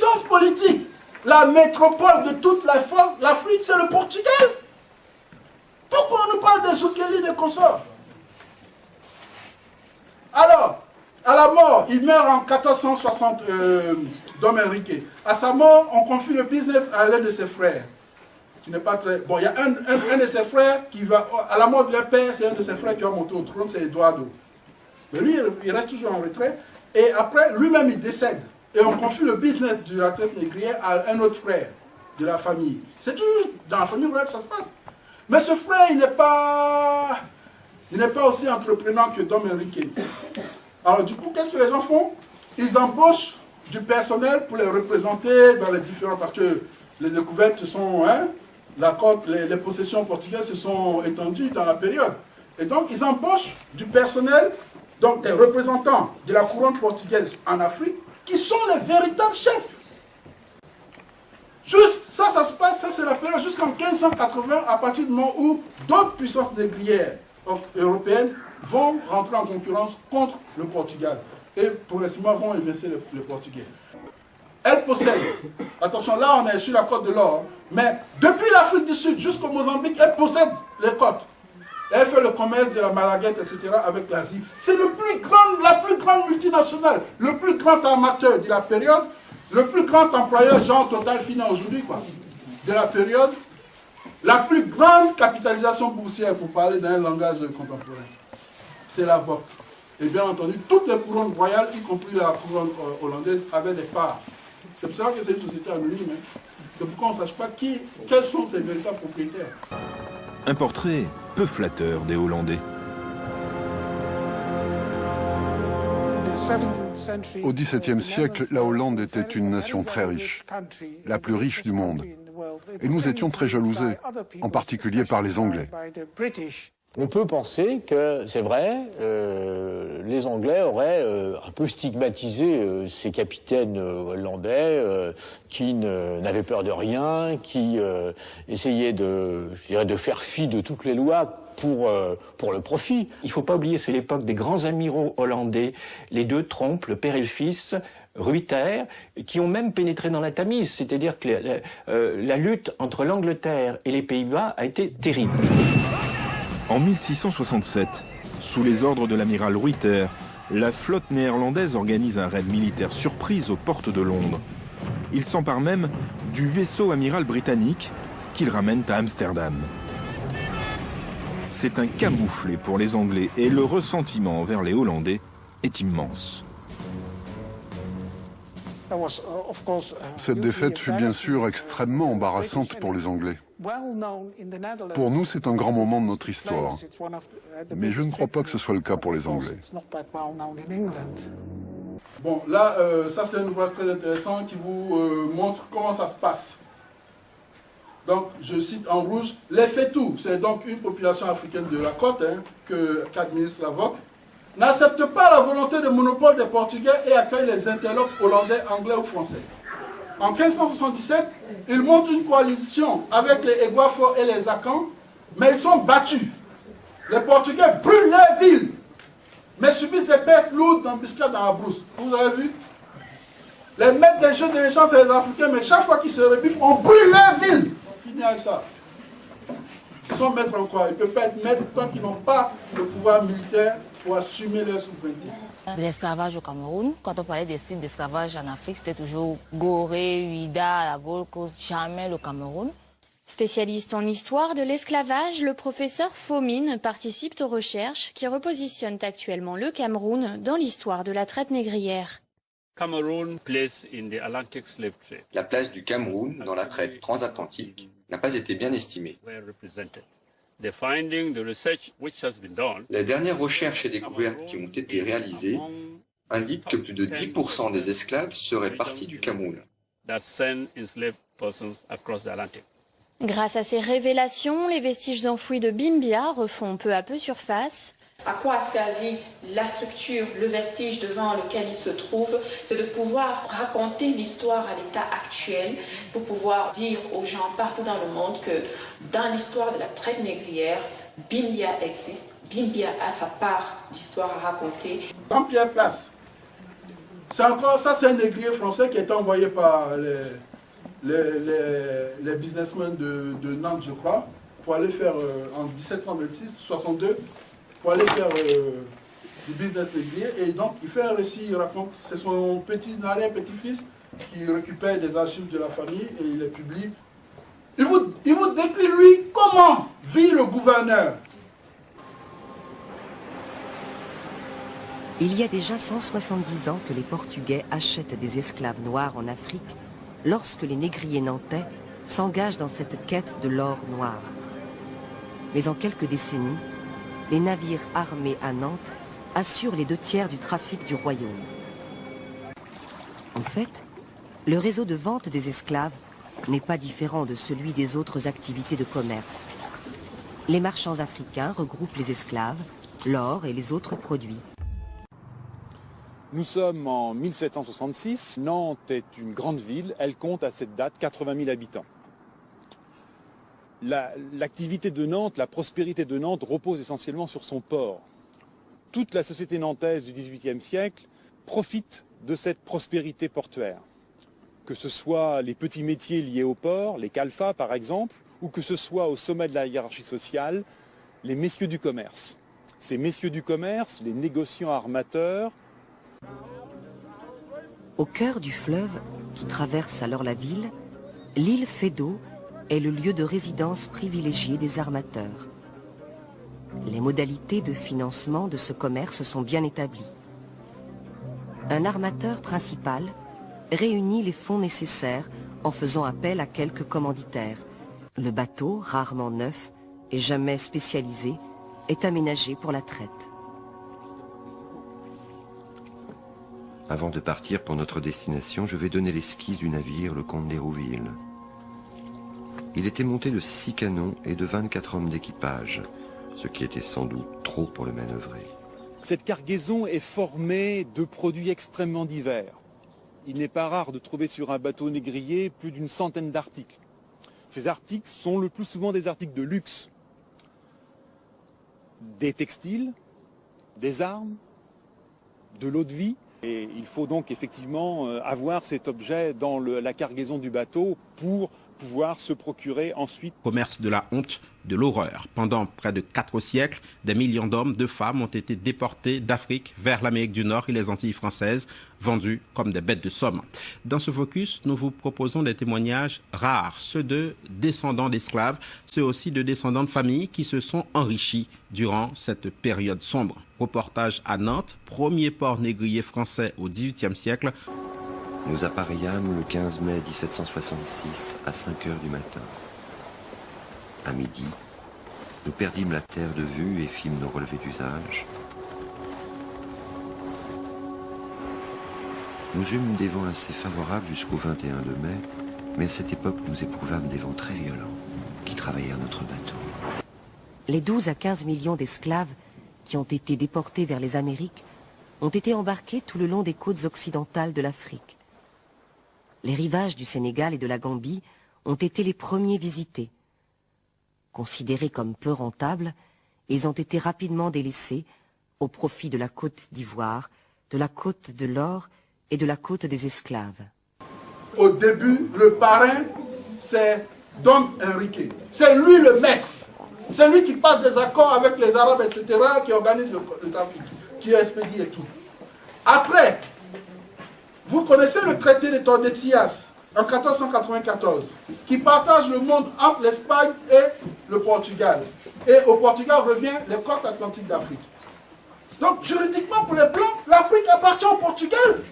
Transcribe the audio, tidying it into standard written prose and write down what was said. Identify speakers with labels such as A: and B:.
A: puissance politique, la métropole de toute l'Afrique, c'est le Portugal. Pourquoi on nous parle des Zoukeli, des consorts? Alors, à la mort, il meurt en 1460, Dom Henrique. À sa mort, on confie le business à l'un de ses frères. Qui n'est pas très... Bon, il y a un de ses frères qui va... À la mort de leur père, c'est un de ses frères qui va monter au trône, c'est Eduardo. Mais lui, il reste toujours en retrait. Et après, lui-même, il décède. Et on confie le business de la traite négrière à un autre frère de la famille. C'est toujours dans la famille royale que ça se passe. Mais ce frère, il n'est pas aussi entreprenant que Dom Henrique. Alors du coup, qu'est-ce que les gens font? Ils embauchent du personnel pour les représenter dans les différents... Parce que les découvertes sont... Hein, les possessions portugaises se sont étendues dans la période. Et donc, ils embauchent du personnel, donc des représentants de la couronne portugaise en Afrique, qui sont les véritables chefs. Juste, ça se passe, ça c'est la période jusqu'en 1580, à partir du moment où d'autres puissances négrières européennes vont rentrer en concurrence contre le Portugal. Et progressivement vont évincer le Portugais. Elle possède, attention là on est sur la côte de l'or, mais depuis l'Afrique du Sud jusqu'au Mozambique, elle possède les côtes. Elle fait le commerce de la Malaguette, etc. avec l'Asie. C'est la plus grande multinationale, le plus grand armateur de la période, le plus grand employeur, genre Total Fina aujourd'hui, quoi, de la période, la plus grande capitalisation boursière, pour parler d'un langage contemporain. C'est la VOC. Et bien entendu, toutes les couronnes royales, y compris la couronne hollandaise, avaient des parts. C'est pour ça que c'est une société anonyme. Hein. C'est pourquoi on ne sache pas quels sont ses véritables propriétaires.
B: Un portrait peu flatteur des Hollandais.
C: Au XVIIe siècle, la Hollande était une nation très riche, la plus riche du monde. Et nous étions très jalousés, en particulier par les Anglais.
D: On peut penser que, c'est vrai, les Anglais auraient un peu stigmatisé ces capitaines hollandais qui n'avaient peur de rien, qui essayaient de faire fi de toutes les lois pour le profit.
E: Il ne faut pas oublier, c'est l'époque des grands amiraux hollandais, les deux Tromp, le père et le fils, Ruyter, qui ont même pénétré dans la Tamise, c'est-à-dire que la lutte entre l'Angleterre et les Pays-Bas a été terrible.
B: En 1667, sous les ordres de l'amiral Ruyter, la flotte néerlandaise organise un raid militaire surprise aux portes de Londres. Il s'empare même du vaisseau amiral britannique qu'il ramène à Amsterdam. C'est un camouflet pour les Anglais et le ressentiment envers les Hollandais est immense.
C: Cette défaite fut bien sûr extrêmement embarrassante pour les Anglais. Pour nous, c'est un grand moment de notre histoire. Mais je ne crois pas que ce soit le cas pour les Anglais.
A: Bon, là, ça c'est un ouvrage très intéressant qui vous montre comment ça se passe. Donc, je cite en rouge, les Fétous, c'est donc une population africaine de la côte qu'administre la VOC, n'accepte pas la volonté de monopole des Portugais et accueille les interlopes hollandais, anglais ou français. En 1577, ils montent une coalition avec les Eguafo et les Akans, mais ils sont battus. Les Portugais brûlent leur ville, mais subissent des pertes lourdes d'embuscades dans la brousse. Vous avez vu? Les maîtres des jeux de l'échange, c'est les Africains, mais chaque fois qu'ils se rebiffent, on brûle leur ville. On finit avec ça. Ils sont maîtres en quoi? Ils ne peuvent pas être maîtres tant qu'ils n'ont pas le pouvoir militaire pour assumer leur souveraineté.
F: L'esclavage au Cameroun, quand on parlait des sites d'esclavage en Afrique, c'était toujours Gorée, Ouida, la Gold Coast, jamais le Cameroun.
G: Spécialiste en histoire de l'esclavage, le professeur Fomine participe aux recherches qui repositionnent actuellement le Cameroun dans l'histoire de la traite négrière.
H: La place du Cameroun dans la traite transatlantique n'a pas été bien estimée. Les dernières recherches et découvertes qui ont été réalisées indiquent que plus de 10% des esclaves seraient partis du Cameroun.
G: Grâce à ces révélations, les vestiges enfouis de Bimbia refont peu à peu surface.
I: À quoi a servi la structure, le vestige devant lequel il se trouve? C'est de pouvoir raconter l'histoire à l'état actuel pour pouvoir dire aux gens partout dans le monde que dans l'histoire de la traite négrière, Bimbia existe, Bimbia a sa part d'histoire à raconter.
A: Jean-Pierre Place, c'est un négrier français qui a été envoyé par les businessmen de Nantes, je crois, pour aller faire, en 1726-62, pour aller faire du business négrier. Et donc, il fait un récit, il raconte, c'est son arrière-petit-fils qui récupère des archives de la famille et il les publie. Il vous décrit, lui, comment vit le gouverneur.
J: Il y a déjà 170 ans que les Portugais achètent des esclaves noirs en Afrique, lorsque les négriers nantais s'engagent dans cette quête de l'or noir. Mais en quelques décennies, les navires armés à Nantes assurent les 2/3 du trafic du royaume. En fait, le réseau de vente des esclaves n'est pas différent de celui des autres activités de commerce. Les marchands africains regroupent les esclaves, l'or et les autres produits.
K: Nous sommes en 1766. Nantes est une grande ville. Elle compte à cette date 80 000 habitants. L'activité de Nantes, la prospérité de Nantes repose essentiellement sur son port. Toute la société nantaise du XVIIIe siècle profite de cette prospérité portuaire. Que ce soit les petits métiers liés au port, les calfas par exemple, ou que ce soit au sommet de la hiérarchie sociale, les messieurs du commerce. Ces messieurs du commerce, les négociants armateurs.
J: Au cœur du fleuve, qui traverse alors la ville, l'île Feydeau est le lieu de résidence privilégié des armateurs. Les modalités de financement de ce commerce sont bien établies. Un armateur principal réunit les fonds nécessaires en faisant appel à quelques commanditaires. Le bateau, rarement neuf et jamais spécialisé, est aménagé pour la traite.
L: Avant de partir pour notre destination, je vais donner l'esquisse du navire, le comte d'Hérouville. Il était monté de 6 canons et de 24 hommes d'équipage, ce qui était sans doute trop pour le manœuvrer.
K: Cette cargaison est formée de produits extrêmement divers. Il n'est pas rare de trouver sur un bateau négrier plus d'une centaine d'articles. Ces articles sont le plus souvent des articles de luxe. Des textiles, des armes, de l'eau de vie. Et il faut donc effectivement avoir cet objet dans la cargaison du bateau pour pouvoir se procurer ensuite.
M: Commerce de la honte, de l'horreur. Pendant près de 4 siècles, des millions d'hommes, de femmes ont été déportés d'Afrique vers l'Amérique du Nord et les Antilles françaises, vendus comme des bêtes de somme. Dans ce focus, nous vous proposons des témoignages rares, ceux de descendants d'esclaves, ceux aussi de descendants de familles qui se sont enrichis durant cette période sombre. Reportage à Nantes, premier port négrier français au XVIIIe siècle.
L: Nous appareillâmes le 15 mai 1766 à 5 heures du matin. À midi, nous perdîmes la terre de vue et fîmes nos relevés d'usage. Nous eûmes des vents assez favorables jusqu'au 21 de mai, mais à cette époque nous éprouvâmes des vents très violents qui travaillèrent notre bateau.
J: Les 12 à 15 millions d'esclaves qui ont été déportés vers les Amériques ont été embarqués tout le long des côtes occidentales de l'Afrique. Les rivages du Sénégal et de la Gambie ont été les premiers visités. Considérés comme peu rentables, ils ont été rapidement délaissés au profit de la côte d'Ivoire, de la côte de l'or et de la côte des esclaves.
A: Au début, le parrain, c'est Don Enrique. C'est lui le maître. C'est lui qui passe des accords avec les Arabes, etc., qui organise le trafic, qui expédie et tout. Après, vous connaissez le traité de Tordesillas en 1494, qui partage le monde entre l'Espagne et le Portugal. Et au Portugal revient les côtes atlantiques d'Afrique. Donc juridiquement pour les Blancs, l'Afrique appartient au Portugal.